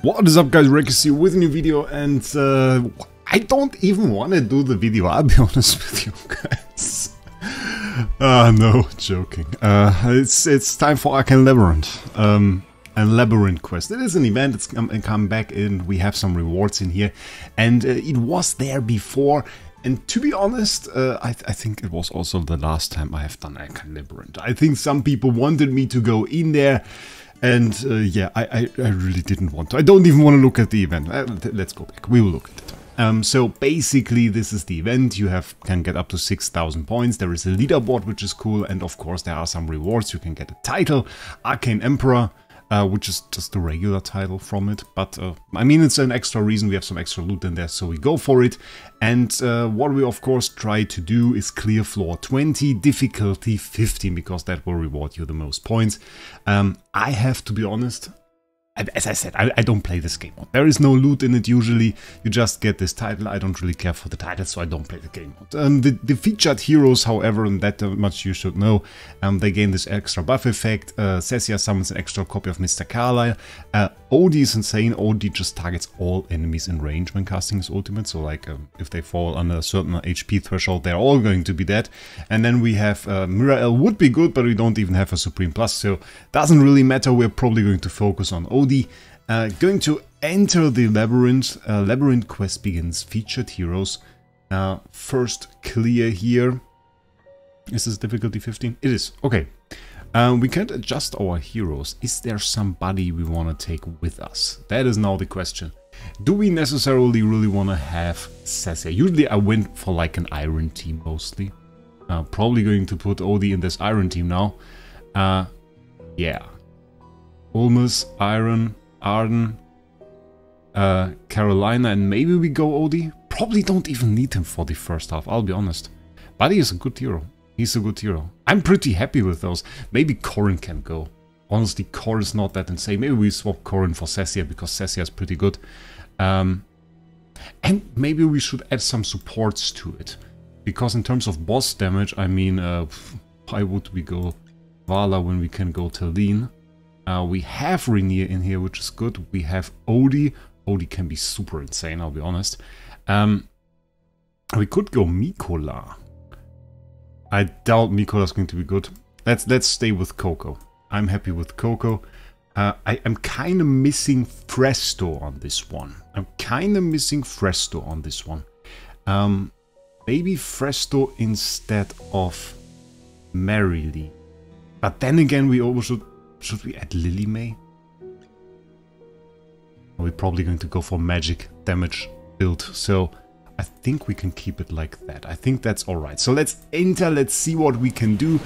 What is up, guys? Wraec here with a new video, and I don't even want to do the video, I'll be honest with you guys. No, joking. It's time for Arcane Labyrinth. A Labyrinth quest. It is an event, it's come back in, we have some rewards in here, and it was there before. And to be honest, I think it was also the last time I have done Arcane Labyrinth. I think some people wanted me to go in there, and yeah, I really didn't want to. I don't even want to look at the event. Let's go back, we will look at it. So basically this is the event. You can get up to 6,000 points. There is a leaderboard, which is cool, and of course there are some rewards. You can get a title, Arcane Emperor, which is just a regular title from it, but I mean, it's an extra reason. We have some extra loot in there, so we go for it. And what we of course try to do is clear floor 20, difficulty 15, because that will reward you the most points. I have to be honest, as I said, I don't play this game mode. There is no loot in it usually. You just get this title. I don't really care for the title, so I don't play the game mode. The featured heroes, however, and that much you should know, they gain this extra buff effect. Cecia summons an extra copy of Mr. Carlyle. Odie is insane. Odie just targets all enemies in range when casting his ultimate. So like if they fall under a certain HP threshold, they're all going to be dead. And then we have Mirael would be good, but we don't even have a Supreme Plus, so doesn't really matter. We're probably going to focus on Odie. Going to enter the labyrinth. Labyrinth quest begins. Featured heroes. First clear here. Is this difficulty 15? It is. Okay. We can't adjust our heroes. Is there somebody we want to take with us? That is now the question. Do we necessarily really want to have Cecia? Usually I went for like an iron team mostly. Probably going to put Odie in this iron team now. Yeah. Ulmus, Iron, Arden, Carolina, and maybe we go Odie. Probably don't even need him for the first half, I'll be honest. But he is a good hero. He's a good hero. I'm pretty happy with those. Maybe Corrin can go. Honestly, Corrin is not that insane. Maybe we swap Corrin for Cecia, because Cecia is pretty good. And maybe we should add some supports to it. Because in terms of boss damage, I mean, why would we go Vala when we can go Talene? We have Rainier in here, which is good. We have Odie. Odie can be super insane, I'll be honest. We could go Mikola. I doubt Mikola's going to be good. Let's stay with Coco. I'm happy with Coco. I'm kind of missing Fresto on this one. Maybe Fresto instead of Marilee. But then again, we always should we add Lily May? We're probably going to go for magic damage build, so I think we can keep it like that. I think that's alright. So let's enter, let's see what we can do.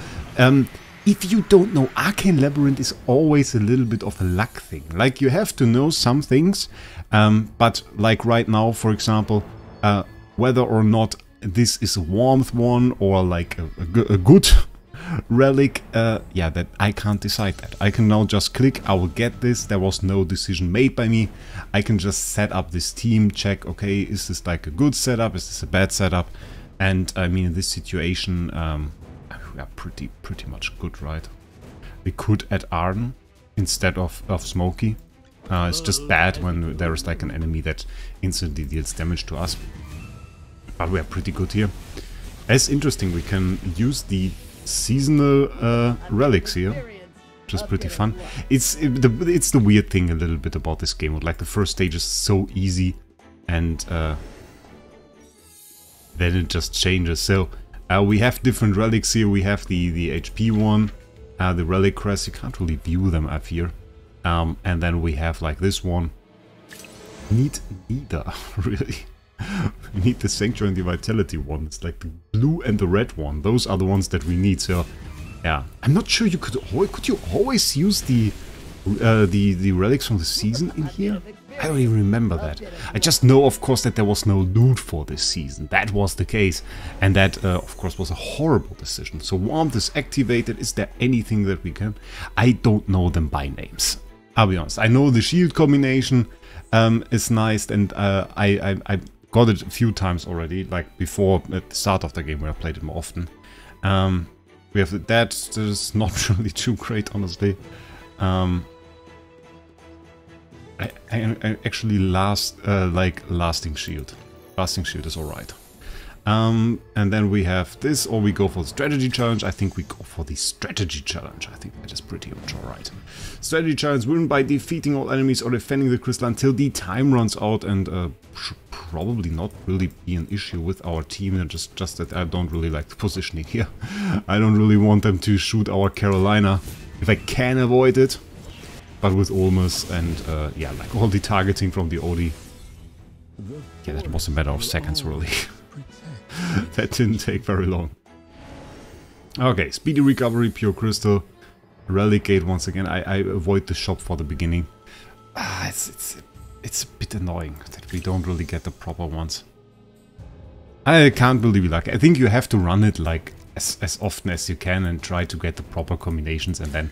If you don't know, Arcane Labyrinth is always a little bit of a luck thing. Like, you have to know some things, but like right now, for example, whether or not this is a warmth one or like a good relic, yeah, that I can't decide that. I can now just click, I will get this. There was no decision made by me. I can just set up this team, check, okay, is this like a good setup, is this a bad setup? And I mean, in this situation, we are pretty much good, right? We could add Arden instead of Smokey. It's just bad when there is like an enemy that instantly deals damage to us. But we are pretty good here. It's interesting, we can use the seasonal relics here, which is pretty fun. It's the weird thing a little bit about this game. Like, the first stage is so easy, and then it just changes. So we have different relics here. We have the HP one, the relic crest. You can't really view them up here. And then we have like this one. Need neither really. We need the Sanctuary and the Vitality one. It's like the blue and the red one. Those are the ones that we need. So, yeah, I'm not sure you could you always use the relics from the season in here? I don't even remember that. I just know, of course, that there was no loot for this season. That was the case, and that, of course, was a horrible decision. So warmth is activated. Is there anything that we can? I don't know them by names. I'll be honest. I know the shield combination is nice, and I got it a few times already, like before at the start of the game where I played it more often. We have that is not really too great, honestly. I actually lasting shield. Lasting shield is alright. And then we have this, or we go for the strategy challenge. I think we go for the strategy challenge. I think that is pretty much alright. Strategy challenge: win by defeating all enemies or defending the crystal until the time runs out, and should probably not really be an issue with our team. And just that I don't really like the positioning here. I don't really want them to shoot our Carolina if I can avoid it. But with Olmos and yeah, like all the targeting from the OD, yeah, that was a matter of seconds really. That didn't take very long. Okay, speedy recovery, pure crystal, relegate once again. I avoid the shop for the beginning. It's a bit annoying that we don't really get the proper ones. I can't believe it. Like, I think you have to run it like as often as you can and try to get the proper combinations, and then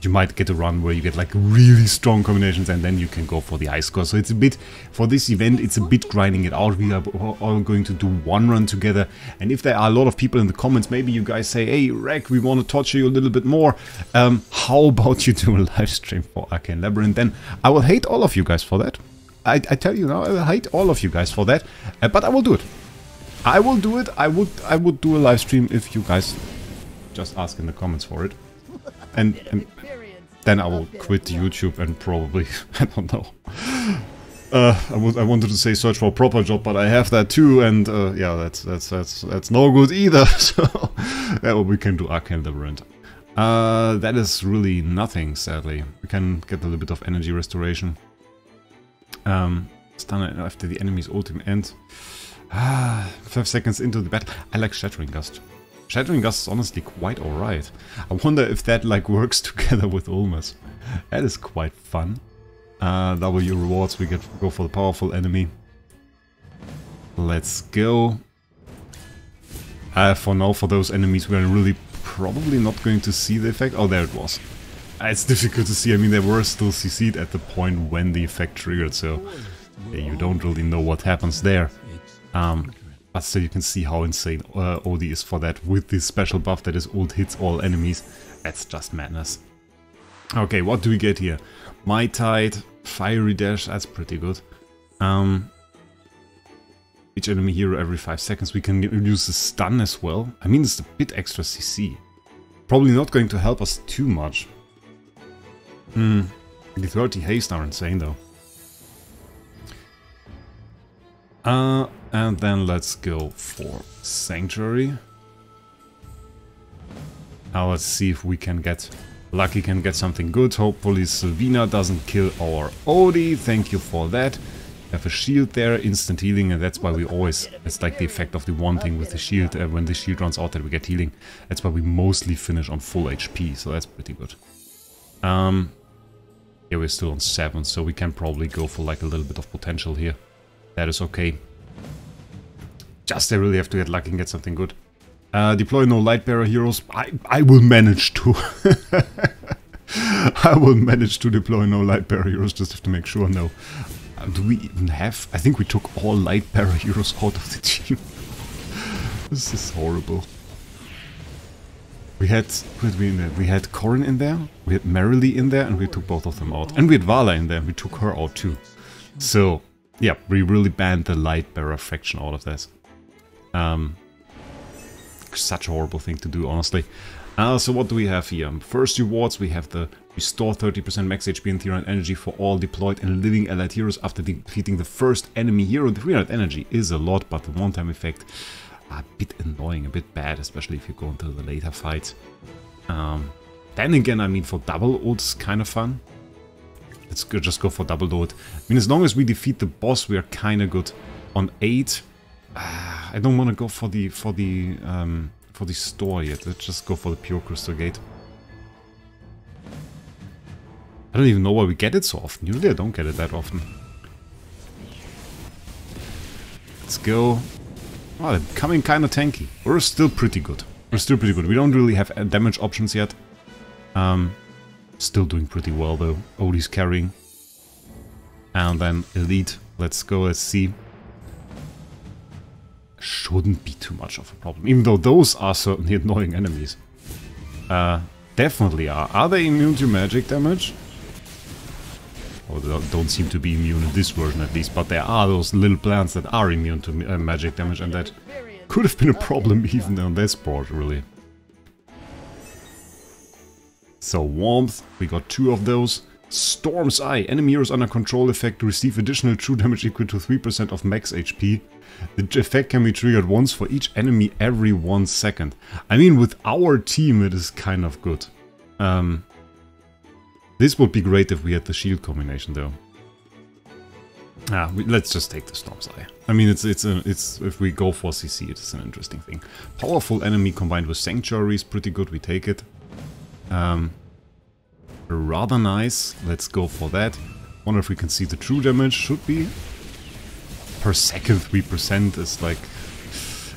you might get a run where you get like really strong combinations, and then you can go for the high score. So it's a bit, for this event, it's a bit grinding it out. We are all going to do one run together, and if there are a lot of people in the comments, maybe you guys say, hey Wraec, we want to torture you a little bit more, how about you do a live stream for Arcane Lab? And then I will hate all of you guys for that. I tell you now, I will hate all of you guys for that, but I will do it. I will do it. I would do a live stream if you guys just ask in the comments for it. And then I will quit YouTube and probably, I don't know. I wanted to say search for a proper job, but I have that too, and yeah, that's no good either. So yeah, well, we can do Arcane Labyrinth. That is really nothing, sadly. We can get a little bit of energy restoration. Stun after the enemy's ultimate end. 5 seconds into the battle. I like Shattering Gust. Shattering Gust is honestly quite alright. I wonder if that like works together with Ulmas. That is quite fun. W rewards, we go for the powerful enemy. Let's go. For now, for those enemies, we are really probably not going to see the effect. Oh, there it was. It's difficult to see. I mean, they were still CC'd at the point when the effect triggered, so yeah, you don't really know what happens there. But still you can see how insane OD is for that, with this special buff that is ult hits all enemies. That's just madness. Okay, what do we get here? Mai Tide, Fiery Dash, that's pretty good. Each enemy hero every 5 seconds. We can use the stun as well. I mean, it's a bit extra CC. Probably not going to help us too much. The 30 haste are insane though. And then let's go for Sanctuary. Now let's see if we can get lucky, can get something good. Hopefully Sylvina doesn't kill our Odie. Thank you for that. Have a shield there, instant healing, and that's why we always, it's like the effect of the one thing with the shield, when the shield runs out that we get healing. That's why we mostly finish on full HP, so that's pretty good. Yeah, we're still on 7, so we can probably go for like a little bit of potential here. That is okay. Just I really have to get lucky and get something good. Deploy no Lightbearer heroes. I will manage to. I will manage to deploy no Lightbearer heroes, just have to make sure. No. Do we even have? I think we took all Lightbearer heroes out of the team. This is horrible. We had, who had we in there? We had Corrin in there, we had Merrily in there, and we took both of them out. And we had Vala in there, and we took her out too. So, yeah, we really banned the Lightbearer faction out of this. Such a horrible thing to do, honestly. So what do we have here? First rewards, we have the restore 30% max HP and 300 energy for all deployed and living allied heroes after defeating the first enemy hero. The 300 energy is a lot, but the one-time effect a bit annoying, a bit bad, especially if you go into the later fights. Then again, I mean, for double ults, kind of fun. Let's just go for double ult. I mean, as long as we defeat the boss, we are kind of good. On 8, I don't want to go for the store yet. Let's just go for the pure crystal gate. I don't even know why we get it so often. Usually I don't get it that often. Let's go. Oh, they're becoming kind of tanky. We're still pretty good. We're still pretty good. We don't really have damage options yet. Still doing pretty well though. Odie's carrying. And then elite. Let's go, let's see. Shouldn't be too much of a problem. Even though those are certainly annoying enemies. Definitely are. Are they immune to magic damage? Or they don't seem to be immune in this version at least, but there are those little plants that are immune to magic damage, and that could have been a problem even on this board, really. So warmth, we got 2 of those. Storm's Eye, enemy heroes under control effect receive additional true damage equal to 3% of max HP. The effect can be triggered once for each enemy every 1 second. I mean, with our team it is kind of good. This would be great if we had the shield combination though. Let's just take the Storm's Eye. I mean, it's if we go for CC, it's an interesting thing. Powerful enemy combined with Sanctuary is pretty good, we take it. Rather nice, let's go for that. Wonder if we can see the true damage, should be. Per second 3% is like...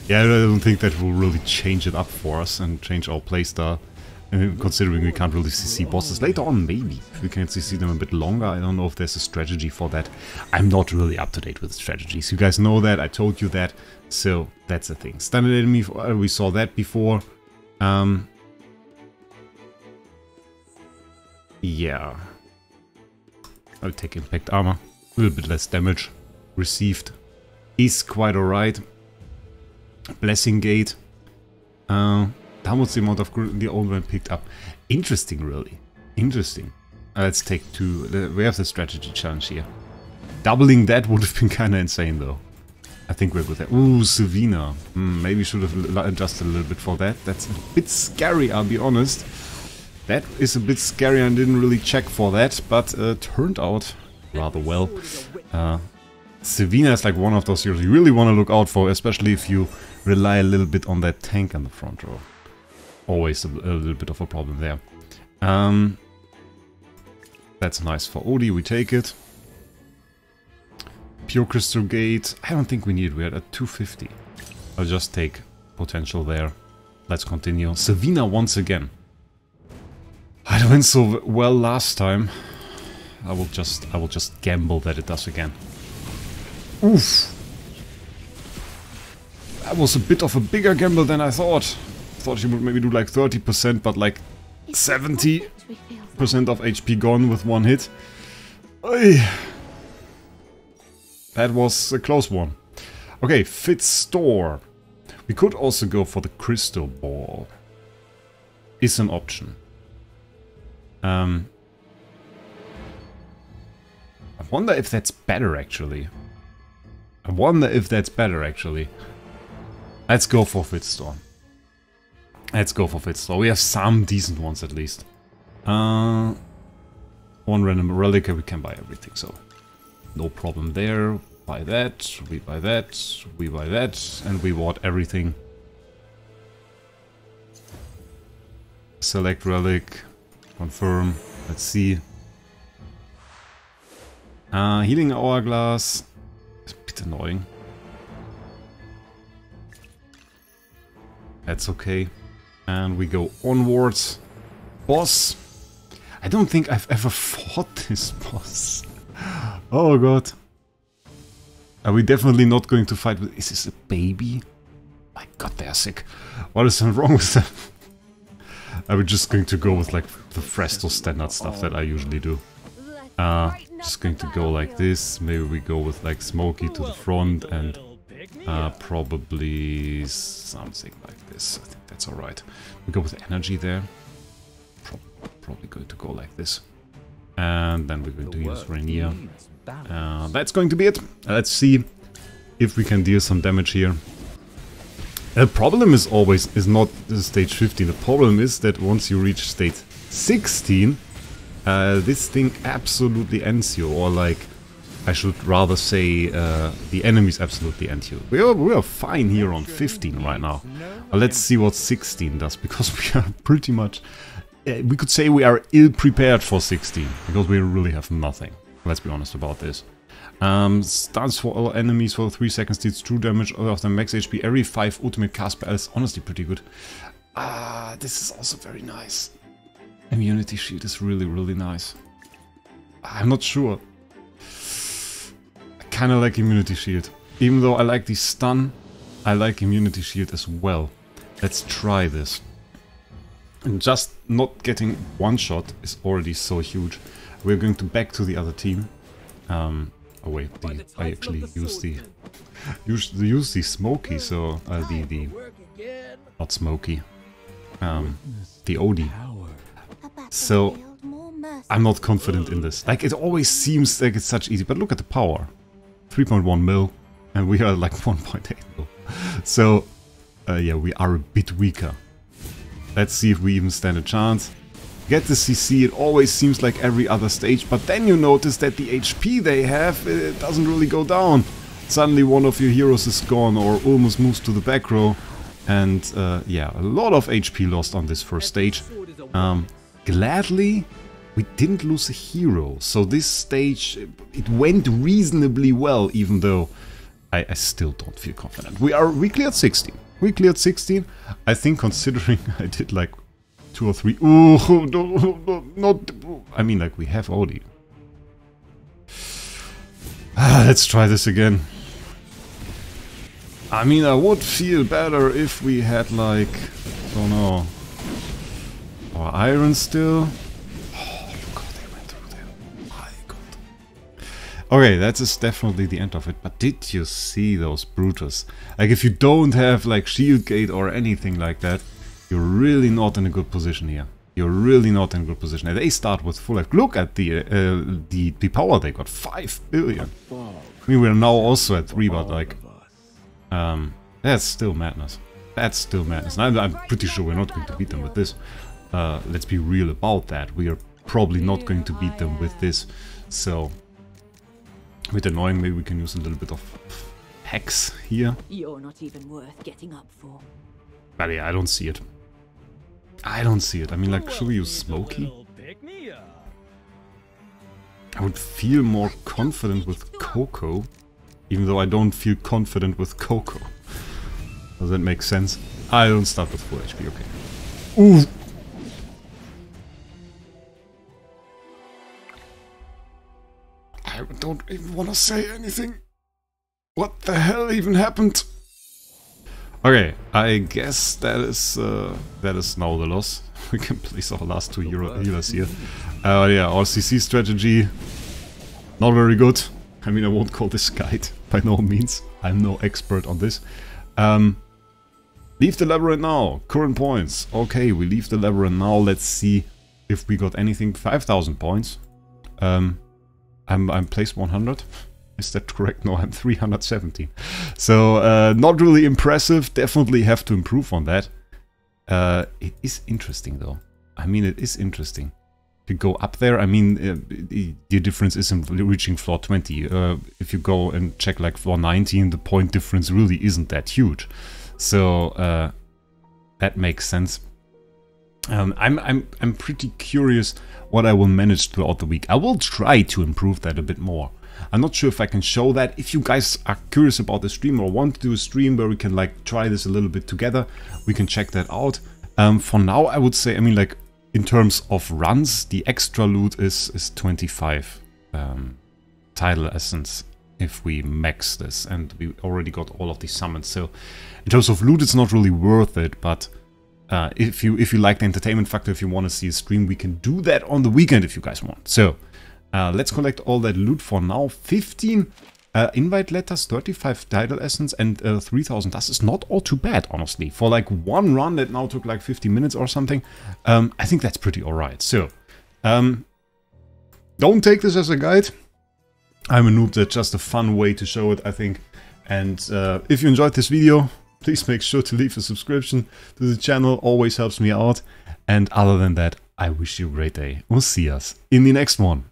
Yeah, I don't think that will really change it up for us and change our playstyle. Considering we can't really CC bosses. Later on, maybe. If we can CC them a bit longer, I don't know if there's a strategy for that. I'm not really up to date with strategies. You guys know that, I told you that. So, that's the thing. Standard enemy, we saw that before. Yeah. I'll take impact armor. A little bit less damage received. Is quite alright. Blessing Gate. How much the amount of the old one picked up? Interesting, really. Interesting. Let's take 2. We have the strategy challenge here. Doubling that would have been kind of insane, though. I think we're good there. Ooh, Savina. Maybe should have adjusted a little bit for that. That's a bit scary, I'll be honest. That is a bit scary, I didn't really check for that, but turned out rather well. Savina is like one of those heroes you really want to look out for, especially if you rely a little bit on that tank in the front row. Always a little bit of a problem there. That's nice for Odie, we take it. Pure Crystal Gate, I don't think we need it, we're at 250. I'll just take potential there. Let's continue. Savina once again. I went so well last time. I will just gamble that it does again. Oof. That was a bit of a bigger gamble than I thought. Thought she would maybe do like 30%, but like 70% of HP gone with 1 hit. Oy. That was a close one. Okay, Fit Store. We could also go for the Crystal Ball. Is an option. I wonder if that's better actually. Let's go for Fit Store. We have some decent ones at least. One random relic, we can buy everything, so no problem there. Buy that, we buy that, we buy that, and we bought everything. Select relic, confirm, let's see. Healing Hourglass, it's a bit annoying. That's okay. And we go onwards. Boss. I don't think I've ever fought this boss. Oh god. Are we definitely not going to fight with... Is this a baby? My god, they are sick. What is wrong with them? Are we just going to go with like the Fresto standard stuff that I usually do? Just going to go like this. Maybe we go with like Smokey to the front and probably something like this. I think that's alright. We go with energy there. Probably going to go like this. And then we're going to use Rainier. That's going to be it. Let's see if we can deal some damage here. The problem is not stage 15. The problem is that once you reach stage 16, this thing absolutely ends you, or like, I should rather say, the enemies absolutely end you. We are fine here on 15 right now. Let's see what 16 does, because we are pretty much... we could say we are ill-prepared for 16, because we really have nothing. Let's be honest about this. Stuns for all enemies for 3 seconds, deals true damage of the max HP every 5 ultimate cast spell is honestly pretty good. This is also very nice. Immunity shield is really, really nice. I'm not sure. I kinda like immunity shield. Even though I like the stun, I like immunity shield as well. Let's try this. And just not getting one shot is already so huge. we're going to back to the other team. Oh wait, I actually use the smoky, so the not smoky, the OD. So I'm not confident in this. Like, it always seems like it's such easy, but look at the power, 3.1 mil, and we are like 1.8 mil. So yeah, we are a bit weaker. Let's see if we even stand a chance. Get the CC, it always seems like every other stage, but then you notice that the HP they have, it doesn't really go down. Suddenly one of your heroes is gone or almost moves to the back row. And yeah, a lot of HP lost on this first stage. Gladly, we didn't lose a hero, so this stage, it went reasonably well, even though I still don't feel confident. We cleared 16. We cleared 16. I think considering I did like 2 or 3. Ooh, no, not. I mean, like, we have OD. Let's try this again. I mean, I would feel better if we had, like, I don't know, our iron still. Oh, look how they went through there. My god. Okay, that is definitely the end of it. But did you see those Brutus? Like, if you don't have, like, shield gate or anything like that, you're really not in a good position here. You're really not in a good position. And they start with full life. Look at the power they got, 5 billion. I mean, we're now also at 3, but like, that's still madness. That's still madness. And I'm pretty sure we're not going to beat them with this. Let's be real about that. We are probably not going to beat them with this. So, with annoying, maybe we can use a little bit of hex here. You're not even worth getting up for. But yeah, I don't see it. I don't see it. I mean, like, should we use Smoky? I would feel more confident with Coco, even though I don't feel confident with Coco. Does that make sense? I don't start with full HP, okay. Ooh! I don't even want to say anything. What the hell even happened? Okay, I guess that is now the loss. We can place our last 2 healers here. Yeah, our CC strategy, not very good. I mean, I won't call this guide, by no means. I'm no expert on this. Leave the labyrinth now. Current points. Okay, we leave the labyrinth now. Let's see if we got anything. 5,000 points. I'm placed 100. Is that correct? No, I'm 317. So, not really impressive. Definitely have to improve on that. It is interesting, though. I mean, it is interesting. To go up there, I mean, the difference isn't reaching floor 20. If you go and check, like, floor 19, the point difference really isn't that huge. So, that makes sense. I'm pretty curious what I will manage throughout the week. I will try to improve that a bit more. I'm not sure if I can show that. If you guys are curious about the stream or want to do a stream where we can like try this a little bit together, we can check that out. For now, I would say, I mean, like, in terms of runs, the extra loot is 25 tidal essence if we max this, and we already got all of the summons. So in terms of loot, it's not really worth it, but if you like the entertainment factor, if you want to see a stream, we can do that on the weekend if you guys want. So let's collect all that loot for now. 15 invite letters, 35 tidal essence, and 3000 dust is not all too bad, honestly. For like one run that now took like 50 minutes or something, I think that's pretty alright. So, don't take this as a guide. I'm a noob, that's just a fun way to show it, I think. And if you enjoyed this video, please make sure to leave a subscription to the channel, always helps me out. And other than that, I wish you a great day. We'll see us in the next one.